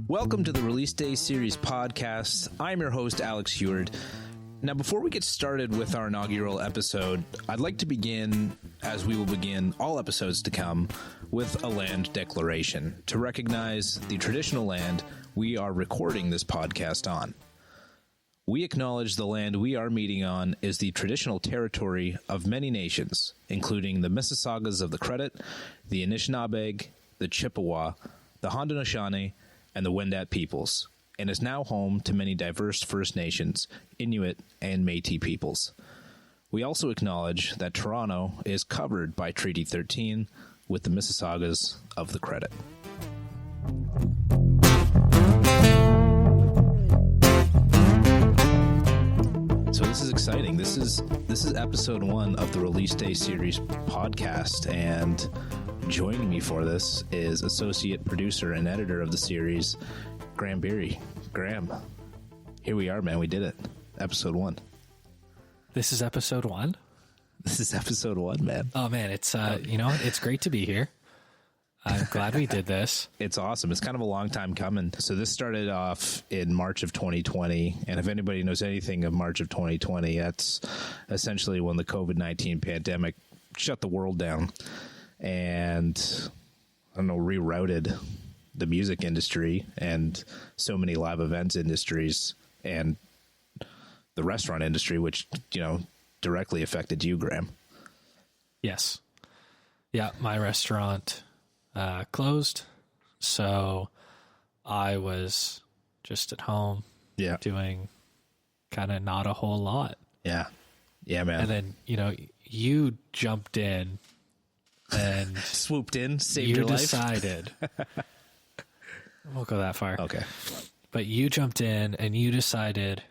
Welcome to the Release Day Series podcast. I'm your host, Alex Huard. Now, before we get started with our inaugural episode, I'd like to begin, as we will begin all episodes to come, with a land declaration to recognize the traditional land we are recording this podcast on. We acknowledge the land we are meeting on is the traditional territory of many nations, including the Mississaugas of the Credit, the Anishinaabe, the Chippewa, the Haudenosaunee, and the Wendat peoples, and is now home to many diverse First Nations, Inuit, and Métis peoples. We also acknowledge that Toronto is covered by Treaty 13 with the Mississaugas of the Credit. So this is exciting. This is episode 1 of the Release Day Series podcast, and joining me for this is associate producer and editor of the series, Graham Bieri. Graham, here we are, man. We did it. Episode 1. This is episode 1? This is episode 1, man. Oh, man. It's, it's great to be here. I'm glad we did this. It's awesome. It's kind of a long time coming. So this started off in March of 2020. And if anybody knows anything of March of 2020, that's essentially when the COVID-19 pandemic shut the world down and, rerouted the music industry and so many live events industries and the restaurant industry, which, directly affected you, Graham. Yes. Yeah, my restaurant closed, so I was just at home doing kind of not a whole lot. Yeah, man. And then, you jumped in and swooped in, saved your life. You decided. I won't go that far. Okay. But you jumped in and you decided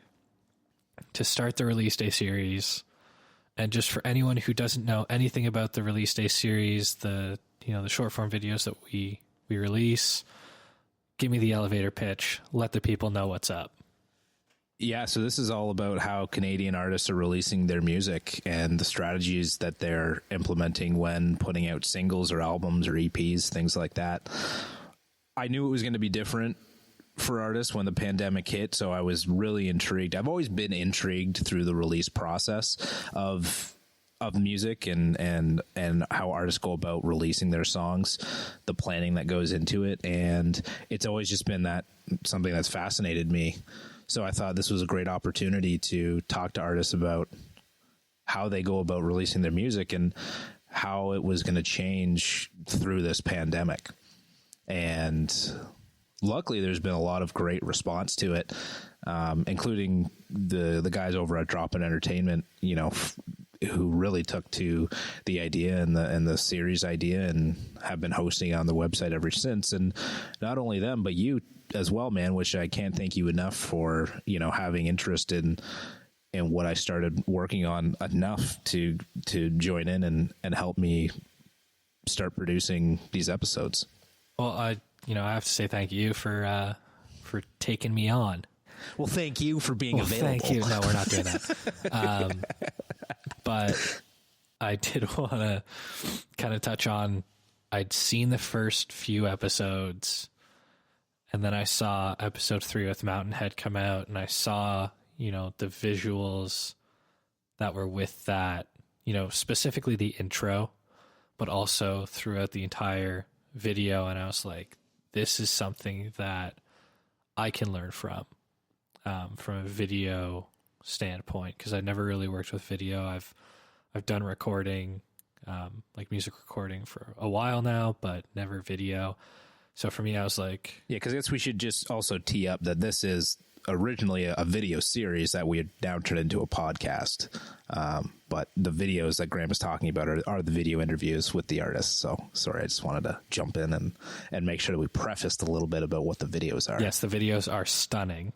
to start the Release Day series. And just for anyone who doesn't know anything about the Release Day series, the short form videos that we release, give me the elevator pitch. Let the people know what's up. Yeah, so this is all about how Canadian artists are releasing their music and the strategies that they're implementing when putting out singles or albums or EPs, things like that. I knew it was going to be different for artists when the pandemic hit, so I was really intrigued. I've always been intrigued through the release process of music and how artists go about releasing their songs, the planning that goes into it, and it's always just been something that's fascinated me. So I thought this was a great opportunity to talk to artists about how they go about releasing their music and how it was going to change through this pandemic. And luckily, there's been a lot of great response to it, including the guys over at Drop-In Entertainment, who really took to the idea and the series idea and have been hosting on the website ever since. And not only them, but you as well, man, which I can't thank you enough for, having interest in what I started working on enough to join in and help me start producing these episodes. Well, I have to say thank you for taking me on. Well, thank you for being available. Thank you. No, we're not doing that. But I did want to kind of touch on, I'd seen the first few episodes, and then I saw episode 3 with Mountain Head come out, and I saw, the visuals that were with that, specifically the intro, but also throughout the entire video. And I was like, this is something that I can learn from a video standpoint, because I never really worked with video. I've done recording, like music recording for a while now, but never video. So for me, I was like... Yeah, because I guess we should just also tee up that this is originally a video series that we had now turned into a podcast. But the videos that Graham is talking about are the video interviews with the artists. So sorry, I just wanted to jump in and make sure that we prefaced a little bit about what the videos are. Yes, the videos are stunning.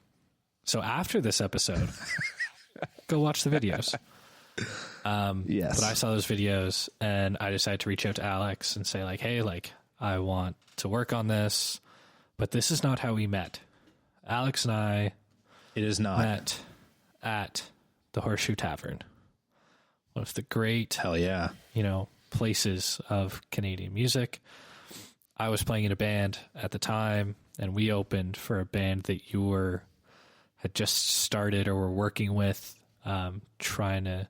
So after this episode, go watch the videos. Yes. But I saw those videos and I decided to reach out to Alex and say like, hey, like I want to work on this, but this is not how we met. Alex and I met at the Horseshoe Tavern, one of the great, hell yeah, places of Canadian music. I was playing in a band at the time, and we opened for a band that you had just started or were working with, trying to,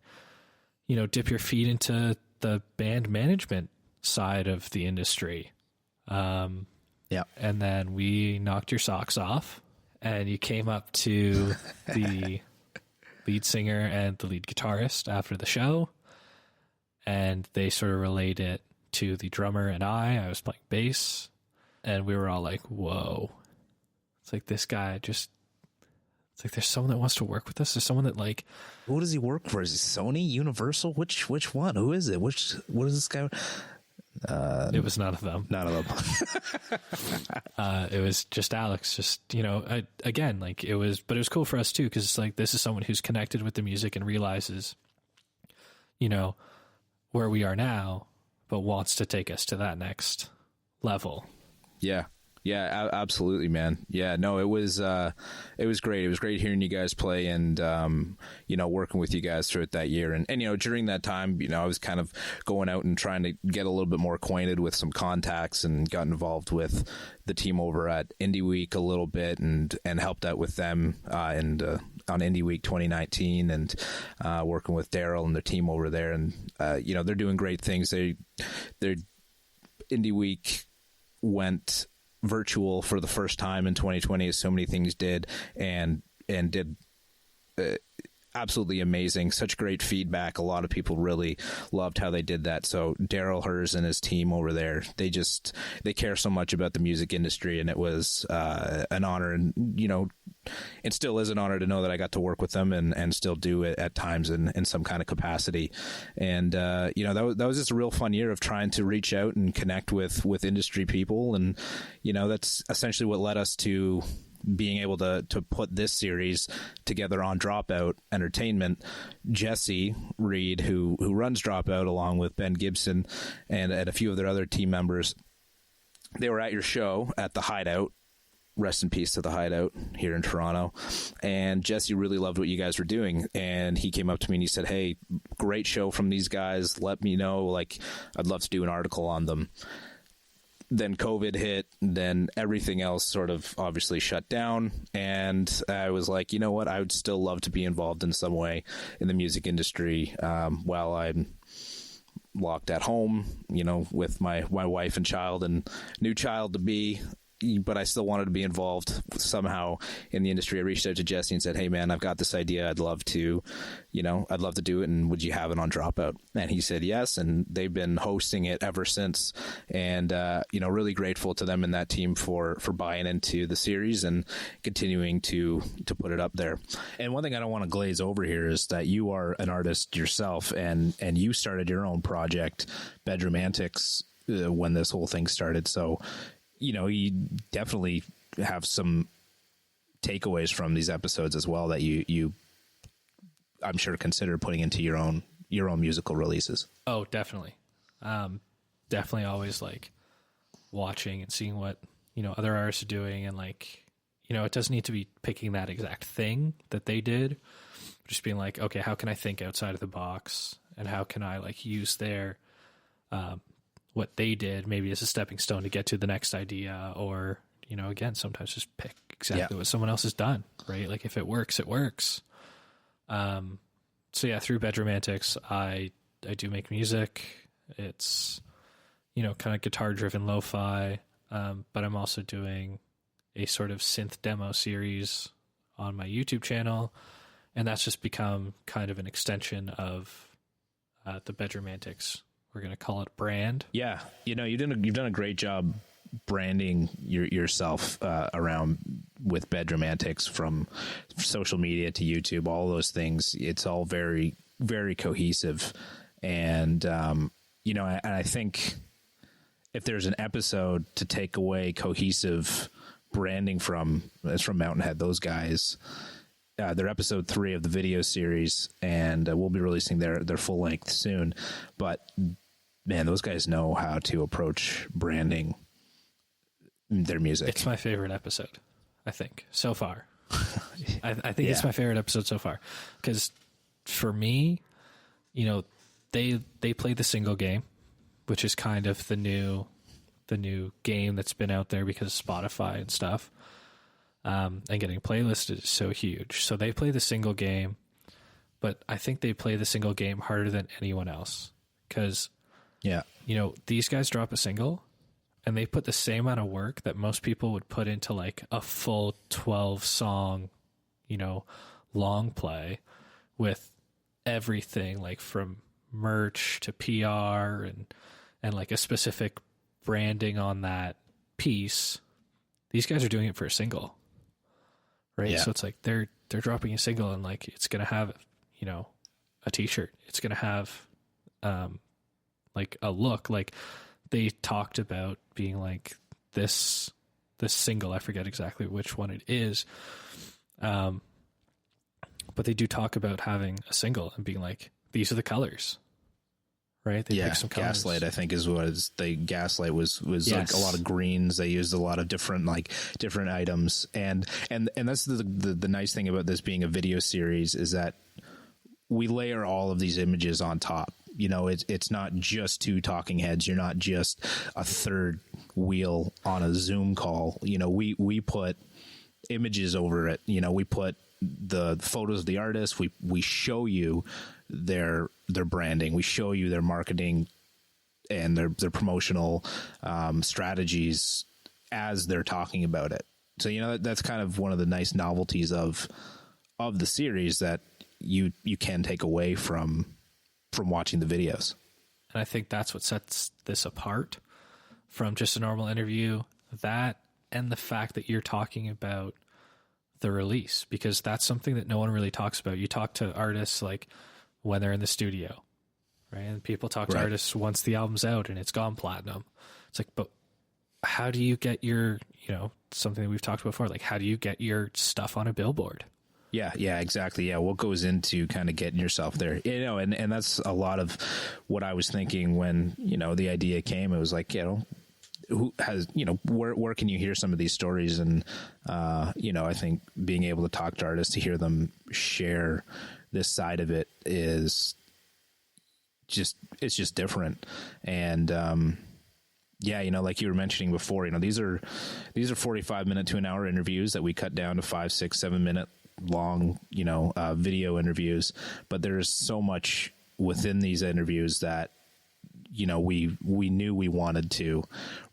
dip your feet into the band management side of the industry. Yeah. And then we knocked your socks off, and you came up to the lead singer and the lead guitarist after the show, and they sort of relayed it to the drummer and I was playing bass, and we were all like, whoa, it's like this guy just, it's like there's someone that wants to work with us. There's someone that like, who does he work for? Is it Sony, Universal? Which one? Who is it? What is this guy? It was none of them. None of them. It was just Alex. Just, again, like it was cool for us too, because it's like this is someone who's connected with the music and realizes, where we are now, but wants to take us to that next level. Yeah. Yeah, absolutely, man. Yeah, no, it was great. It was great hearing you guys play and, working with you guys throughout that year. And, during that time, I was kind of going out and trying to get a little bit more acquainted with some contacts and got involved with the team over at Indie Week a little bit and helped out with them on Indie Week 2019 and working with Daryl and their team over there. And, they're doing great things. Their Indie Week went virtual for the first time in 2020, as so many things did, and did absolutely amazing. Such great feedback. A lot of people really loved how they did that. So Daryl Hers and his team over there, they care so much about the music industry, and it was an honor, and it still is an honor to know that I got to work with them and still do it at times in some kind of capacity. And that was just a real fun year of trying to reach out and connect with industry people, and that's essentially what led us to being able to put this series together on Dropout Entertainment. Jesse Reed, who runs Dropout, along with Ben Gibson and a few of their other team members, they were at your show at the Hideout. Rest in peace to the Hideout here in Toronto. And Jesse really loved what you guys were doing. And he came up to me and he said, hey, great show from these guys. Let me know. Like, I'd love to do an article on them. Then COVID hit, then everything else sort of obviously shut down. And I was like, you know what? I would still love to be involved in some way in the music industry while I'm locked at home, with my wife and child and new child to be. But I still wanted to be involved somehow in the industry. I reached out to Jesse and said, hey man, I've got this idea. I'd love to do it. And would you have it on Dropout? And he said, yes. And they've been hosting it ever since. And, really grateful to them and that team for buying into the series and continuing to put it up there. And one thing I don't want to glaze over here is that you are an artist yourself, and you started your own project, Bedroom Antics, when this whole thing started. So, you definitely have some takeaways from these episodes as well that you I'm sure consider putting into your own musical releases. Oh, definitely. Definitely always like watching and seeing what, other artists are doing, and like, it doesn't need to be picking that exact thing that they did. Just being like, okay, how can I think outside of the box, and how can I like use their what they did maybe as a stepping stone to get to the next idea, or, again, sometimes just pick exactly what someone else has done, right? Like if it works, it works. So yeah, through Bedroom Antics, I do make music. It's, kind of guitar driven lo-fi. But I'm also doing a sort of synth demo series on my YouTube channel. And that's just become kind of an extension of the Bedroom Antics. We're going to call it brand. Yeah. You've done a great job branding yourself around with Bedroom Antics, from social media to YouTube, all those things. It's all very, very cohesive. And, and I think if there's an episode to take away cohesive branding from, it's from Mountainhead. Those guys, they're episode 3 of the video series, and we'll be releasing their full length soon. But man, those guys know how to approach branding their music. It's my favorite episode, I think, so far. I think it's my favorite episode so far, because for me, they play the single game, which is kind of the new the new game that's been out there because of Spotify and stuff. And getting playlisted is so huge. So they play the single game, but I think they play the single game harder than anyone else. Because, Yeah. you know, these guys drop a single and they put the same amount of work that most people would put into like a full 12 song, you know, long play with everything like from merch to PR and like a specific branding on that piece. These guys are doing it for a single, right? Yeah. So it's like they're dropping a single and like it's gonna have, you know, a t-shirt. It's gonna have like a look. Like they talked about being like this single, I forget exactly which one it is, but they do talk about having a single and being like, these are the colors, right? They pick some colors. Gaslight, I think, is what is the Gaslight was Yes. like a lot of greens. They used a lot of different items, and that's the nice thing about this being a video series is that we layer all of these images on top. You know, it's not just two talking heads. You're not just a third wheel on a Zoom call. You know, we put images over it. You know, we put the photos of the artists. We show you their branding. We show you their marketing and their promotional strategies as they're talking about it. So, you know, that's kind of one of the nice novelties of the series that you can take away from watching the videos. And I think that's what sets this apart from just a normal interview, that and the fact that you're talking about the release, because that's something that no one really talks about. You talk to artists like when they're in the studio, right? And people talk to artists once the album's out and it's gone platinum. It's like, but how do you get your, you know, something that we've talked about before, like how do you get your stuff on a billboard? Yeah, exactly. Yeah, what goes into kind of getting yourself there, you know, and that's a lot of what I was thinking when, you know, the idea came. It was like, you know, who has, you know, where can you hear some of these stories? And, you know, I think being able to talk to artists, to hear them share this side of it is just, it's just different. And, yeah, you know, like you were mentioning before, you know, these are 45-minute to an hour interviews that we cut down to 5, 6, 7-minute long, you know, video interviews, but there's so much within these interviews that, you know, we knew we wanted to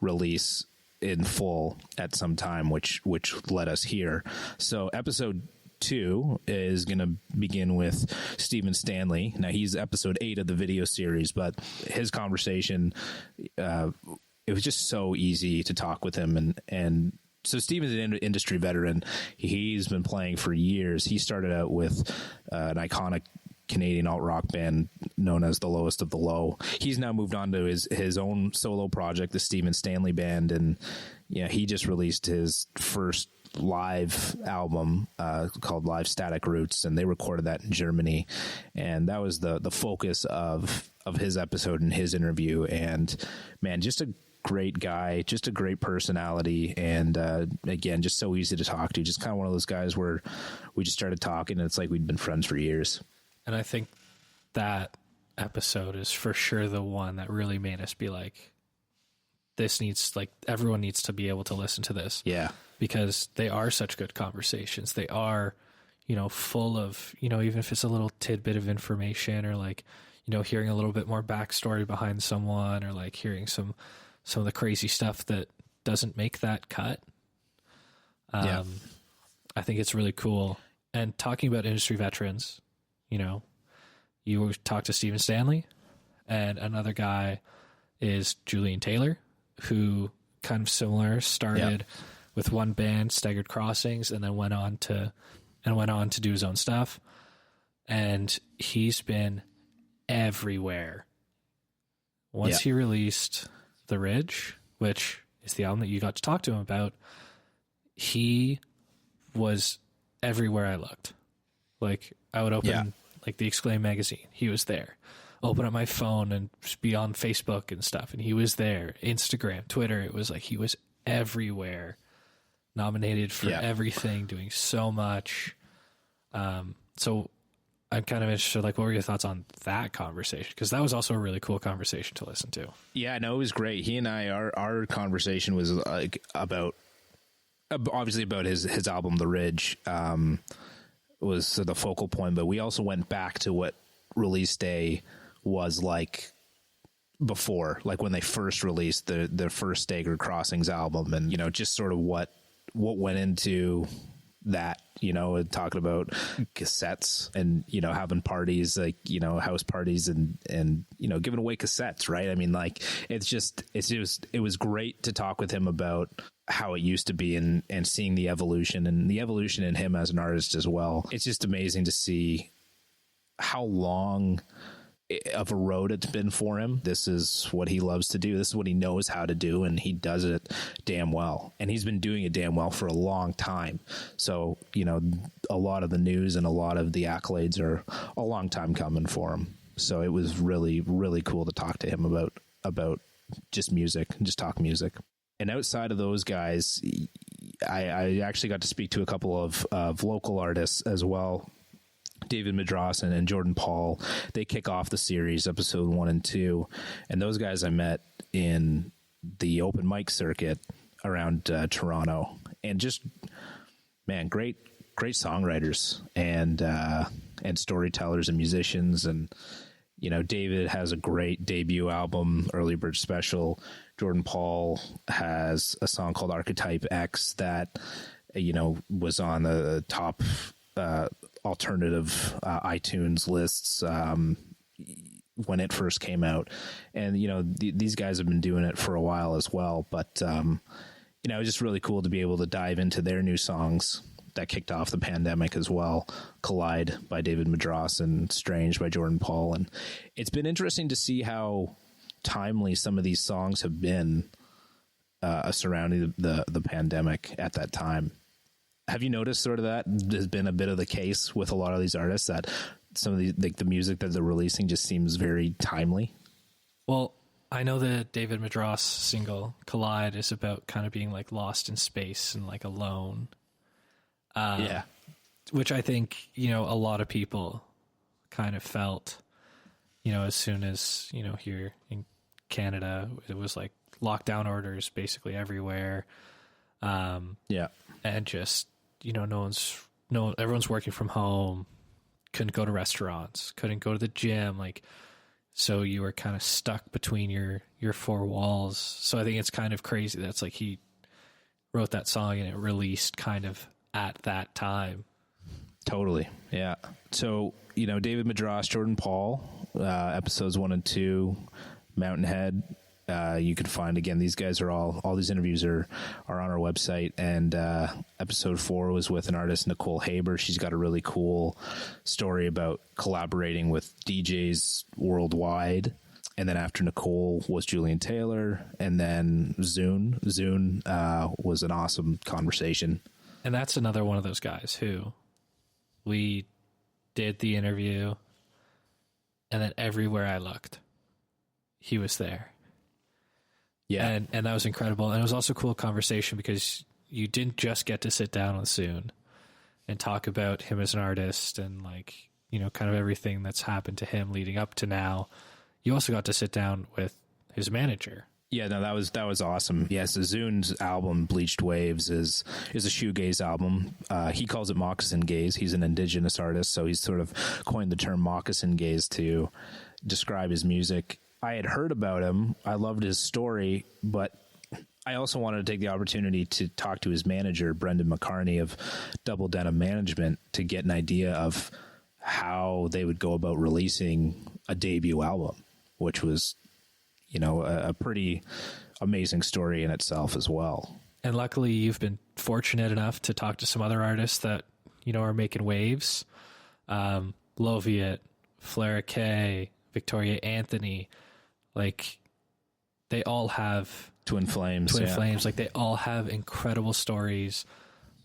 release in full at some time, which led us here. So episode 2 is going to begin with Stephen Stanley. Now he's episode 8 of the video series, but his conversation, it was just so easy to talk with him. And so Steven's an industry veteran. He's been playing for years. He started out with an iconic Canadian alt-rock band known as The Lowest of the Low. He's now moved on to his own solo project, the Stephen Stanley Band, and yeah, he just released his first live album called Live Static Roots, and they recorded that in Germany, and that was the focus of his episode and his interview. And man, just a great guy, just a great personality, and again, just so easy to talk to. Just kind of one of those guys where we just started talking and it's like we'd been friends for years. And I think that episode is for sure the one that really made us be like, this needs, like, everyone needs to be able to listen to this. Yeah. Because they are such good conversations. They are, you know, full of, you know, even if it's a little tidbit of information or like, you know, hearing a little bit more backstory behind someone or like hearing some of the crazy stuff that doesn't make that cut. I think it's really cool. And talking about industry veterans, you know, you talk to Stephen Stanley, and another guy is Julian Taylor, who kind of similar, started with one band, Staggered Crossings, and then went on to do his own stuff. And he's been everywhere. Once he released The Ridge, which is the album that you got to talk to him about, he was everywhere I looked. Like, I would open like the Exclaim magazine, he was there. Open up my phone and just be on Facebook and stuff, and he was there. Instagram, Twitter, it was like he was everywhere, nominated for everything, doing so much. So I'm kind of interested, like, what were your thoughts on that conversation? Because that was also a really cool conversation to listen to. Yeah, no, it was great. He and I, our conversation was like about, obviously about his album, The Ridge, was the focal point, but we also went back to what release day was like before, like when they first released the first Staggered Crossings album, and, you know, just sort of what went into that, you know, talking about cassettes and, you know, having parties, like, you know, house parties and, you know, giving away cassettes. Right. I mean, like, it was great to talk with him about how it used to be and seeing the evolution in him as an artist as well. It's just amazing to see how long of a road it's been for him. This is what he loves to do. This is what he knows how to do, and he does it damn well. And he's been doing it damn well for a long time. So, you know, a lot of the news and a lot of the accolades are a long time coming for him. So it was really, really cool to talk to him about just music and just talk music. And outside of those guys, I actually got to speak to a couple of local artists as well. David Madras and Jordan Paul. They kick off the series, episode 1 and 2. And those guys I met in the open mic circuit around Toronto. And just, man, great songwriters and storytellers and musicians. And, you know, David has a great debut album, Early Bird Special. Jordan Paul has a song called Archetype X that, you know, was on the top alternative iTunes lists when it first came out. And, you know, these guys have been doing it for a while as well. But, you know, it's just really cool to be able to dive into their new songs that kicked off the pandemic as well. Collide by David Madras and Strange by Jordan Paul. And it's been interesting to see how timely some of these songs have been surrounding the pandemic at that time. Have you noticed sort of that has been a bit of the case with a lot of these artists, that some of the music that they're releasing just seems very timely? Well, I know the David Madras single Collide is about kind of being like lost in space and like alone. Yeah. Which I think, you know, a lot of people kind of felt, you know, as soon as, you know, here in Canada, it was like lockdown orders basically everywhere. Yeah. And just, you know, everyone's working from home, couldn't go to restaurants, couldn't go to the gym. Like, so you were kind of stuck between your four walls. So I think it's kind of crazy. That's like, he wrote that song and it released kind of at that time. Totally. Yeah. So, you know, David Madras, Jordan Paul, episodes 1 and 2, Mountain Head. You can find, again, these guys are all these interviews are on our website. And episode 4 was with an artist, Nicole Haber. She's got a really cool story about collaborating with DJs worldwide. And then after Nicole was Julian Taylor, and then Zune. Zune was an awesome conversation. And that's another one of those guys who we did the interview, and then everywhere I looked, he was there. Yeah. And that was incredible. And it was also a cool conversation because you didn't just get to sit down with Soon and talk about him as an artist and, like, you know, kind of everything that's happened to him leading up to now. You also got to sit down with his manager. Yeah, no, that was awesome. Yeah, so Zune's album, Bleached Waves, is a shoegaze album. He calls it moccasin gaze. He's an indigenous artist, so he's sort of coined the term moccasin gaze to describe his music. I had heard about him. I loved his story, but I also wanted to take the opportunity to talk to his manager, Brendan McCartney of Double Denim Management, to get an idea of how they would go about releasing a debut album, which was, you know, a pretty amazing story in itself as well. And luckily you've been fortunate enough to talk to some other artists that, you know, are making waves. Loviet, Flara K, Victoria Anthony, like, they all have Twin Flames. Like, they all have incredible stories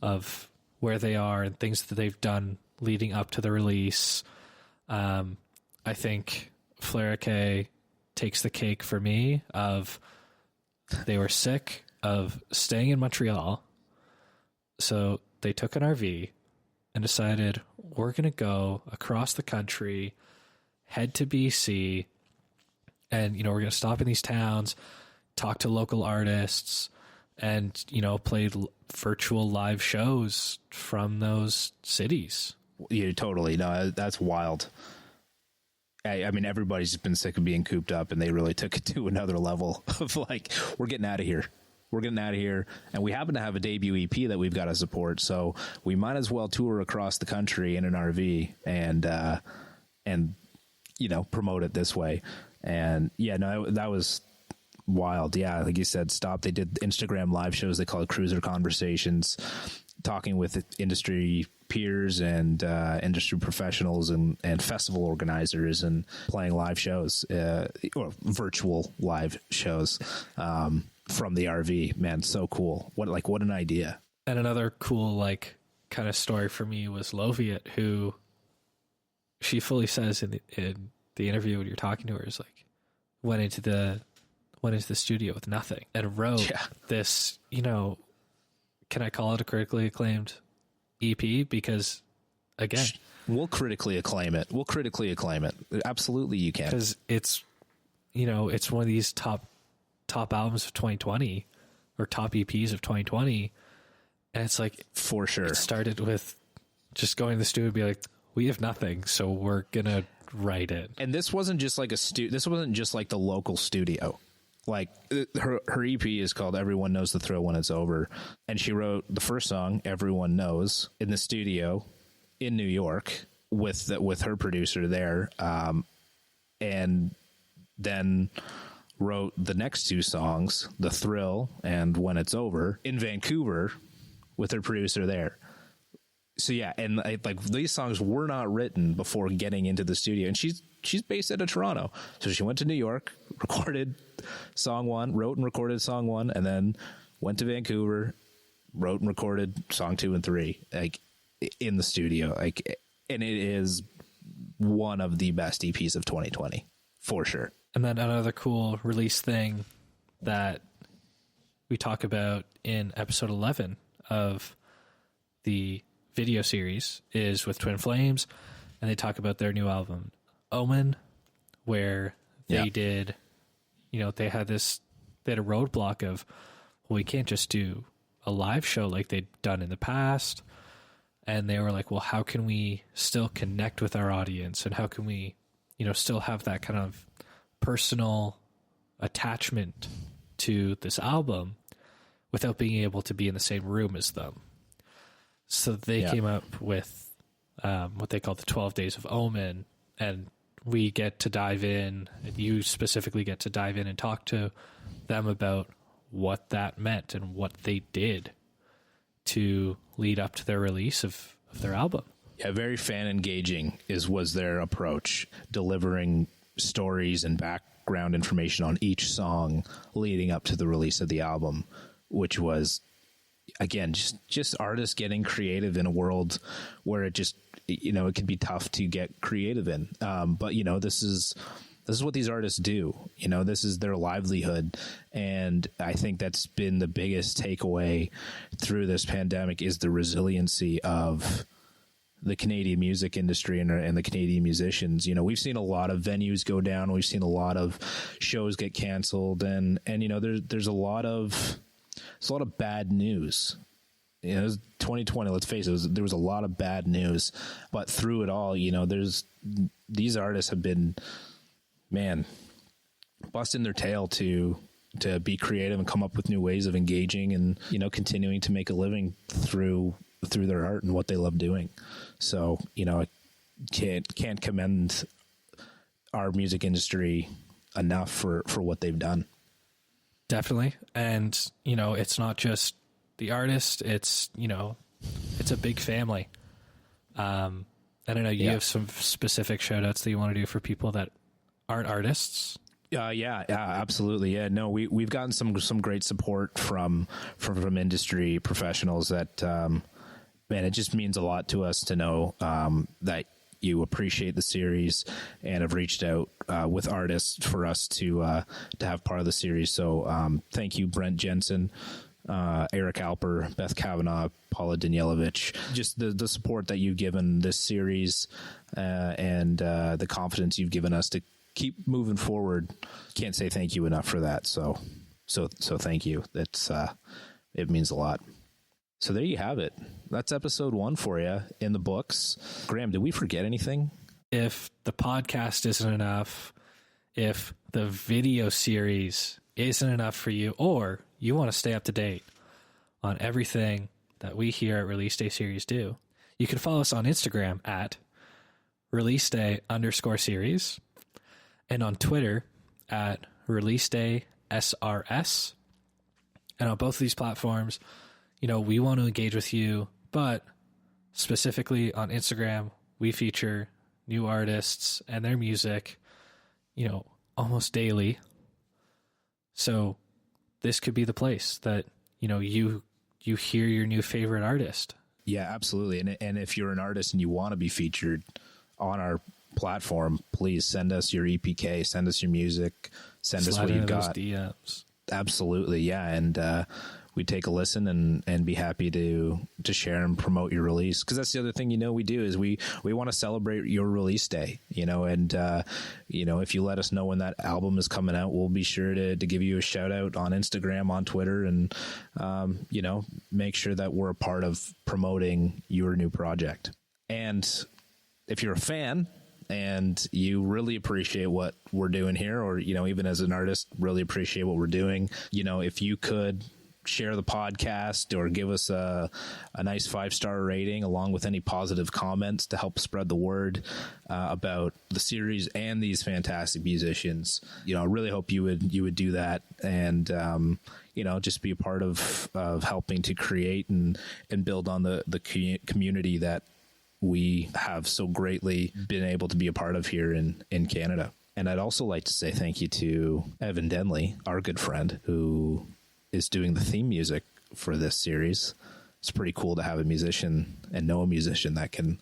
of where they are and things that they've done leading up to the release. I think Flara K takes the cake for me of they were sick of staying in Montreal. So they took an RV and decided we're going to go across the country, head to BC, and, we're going to stop in these towns, talk to local artists, and, play virtual live shows from those cities. Yeah, totally. No, that's wild. I mean, everybody's been sick of being cooped up, and they really took it to another level of like, we're getting out of here. We're getting out of here. And we happen to have a debut EP that we've got to support. So we might as well tour across the country in an RV and promote it this way. And yeah, no, that was wild. Yeah. Like you said, stop. They did Instagram live shows. They call it Cruiser Conversations, talking with industry peers and industry professionals and festival organizers, and playing live shows, or virtual live shows, from the RV. Man, so cool. What an idea. And another cool, kind of story for me was Loviet, who she fully says in the interview when you're talking to her, is like, went into the studio with nothing and wrote this, can I call it a critically acclaimed EP? Because again, we'll critically acclaim it. Absolutely, you can. Because it's, it's one of these top albums of 2020, or top EPs of 2020. And it's like, for sure, it started with just going to the studio and be like, we have nothing, so we're going to write it. And this wasn't just like this wasn't just like the local studio. Like, her EP is called Everyone Knows the Thrill When It's Over. And she wrote the first song, Everyone Knows, in the studio in New York with her producer there. And then wrote the next two songs, The Thrill and When It's Over, in Vancouver with her producer there. So yeah, and these songs were not written before getting into the studio. And she's based out of Toronto. So she went to New York, recorded song one, wrote and recorded song one, and then went to Vancouver, wrote and recorded song 2 and 3, in the studio. And it is one of the best EPs of 2020, for sure. And then another cool release thing that we talk about in episode 11 of the video series is with Twin Flames, and they talk about their new album, Omen, where they did, they had a roadblock of, well, we can't just do a live show like they'd done in the past. And they were like, well, how can we still connect with our audience? And how can we, still have that kind of personal attachment to this album without being able to be in the same room as them? So they came up with what they call the 12 Days of Omen, and we get to dive in, and you specifically get to dive in and talk to them about what that meant and what they did to lead up to their release of their album. Yeah, very fan engaging was their approach, delivering stories and background information on each song leading up to the release of the album, which was, again, just artists getting creative in a world where it just, it can be tough to get creative in. But this is what these artists do. This is their livelihood. And I think that's been the biggest takeaway through this pandemic, is the resiliency of the Canadian music industry and the Canadian musicians. We've seen a lot of venues go down. We've seen a lot of shows get canceled, and there's a lot of bad news. 2020, let's face it, there was a lot of bad news, but through it all, these artists have been, busting their tail to be creative and come up with new ways of engaging and, continuing to make a living through their art and what they love doing. So, I can't commend our music industry enough for what they've done. Definitely. And, it's not just the artist, it's a big family. And I know you have some specific shout outs that you want to do for people that aren't artists. Yeah, absolutely. Yeah, no, we've gotten some great support from industry professionals that, it just means a lot to us to know, that you appreciate the series and have reached out with artists for us to have part of the series. So thank you, Brent Jensen, Eric Alper, Beth Kavanaugh, Paula Danielovich, just the support that you've given this series and the confidence you've given us to keep moving forward. Can't say thank you enough for that. So thank you. It means a lot. So there you have it. That's episode 1 for you in the books. Graham, did we forget anything? If the podcast isn't enough, if the video series isn't enough for you, or you want to stay up to date on everything that we here at Release Day Series do, you can follow us on Instagram at releaseday_series and on Twitter at releasedaysrs. And on both of these platforms, we want to engage with you, but specifically on Instagram, we feature new artists and their music, almost daily. So this could be the place that, you hear your new favorite artist. Yeah, absolutely. And if you're an artist and you want to be featured on our platform, please send us your EPK, send us your music, send us what you've got. DMs. Absolutely. Yeah. And, we take a listen and be happy to share and promote your release. Cause that's the other thing, we do is we want to celebrate your release day, and, if you let us know when that album is coming out, we'll be sure to give you a shout out on Instagram, on Twitter, and, make sure that we're a part of promoting your new project. And if you're a fan and you really appreciate what we're doing here, or, even as an artist, really appreciate what we're doing, if you could share the podcast or give us a nice 5-star rating along with any positive comments to help spread the word about the series and these fantastic musicians. I really hope you would do that and just be a part of helping to create and build on the community that we have so greatly been able to be a part of here in Canada. And I'd also like to say thank you to Evan Denley, our good friend, who is doing the theme music for this series. It's pretty cool to have a musician and know a musician that can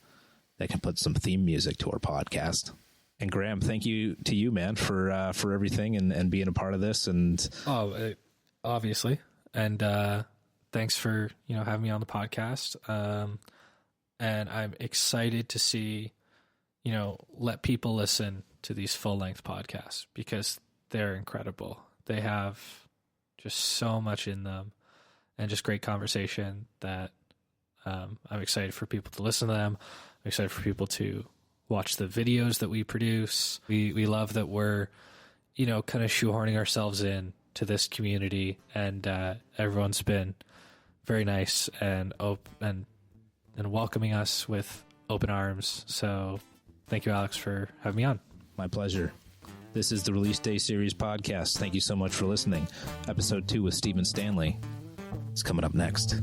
put some theme music to our podcast. And Graham, thank you to you, man, for everything and being a part of this. And obviously, and thanks for having me on the podcast. And I'm excited to see let people listen to these full length podcasts because they're incredible. They have just so much in them and just great conversation that I'm excited for people to listen to them. I'm excited for people to watch the videos that we produce. We love that we're, kind of shoehorning ourselves in to this community, and everyone's been very nice and open and welcoming us with open arms. So thank you, Alex, for having me on. My pleasure. This is the Release Day Series podcast. Thank you so much for listening. Episode 2 with Stephen Stanley is coming up next.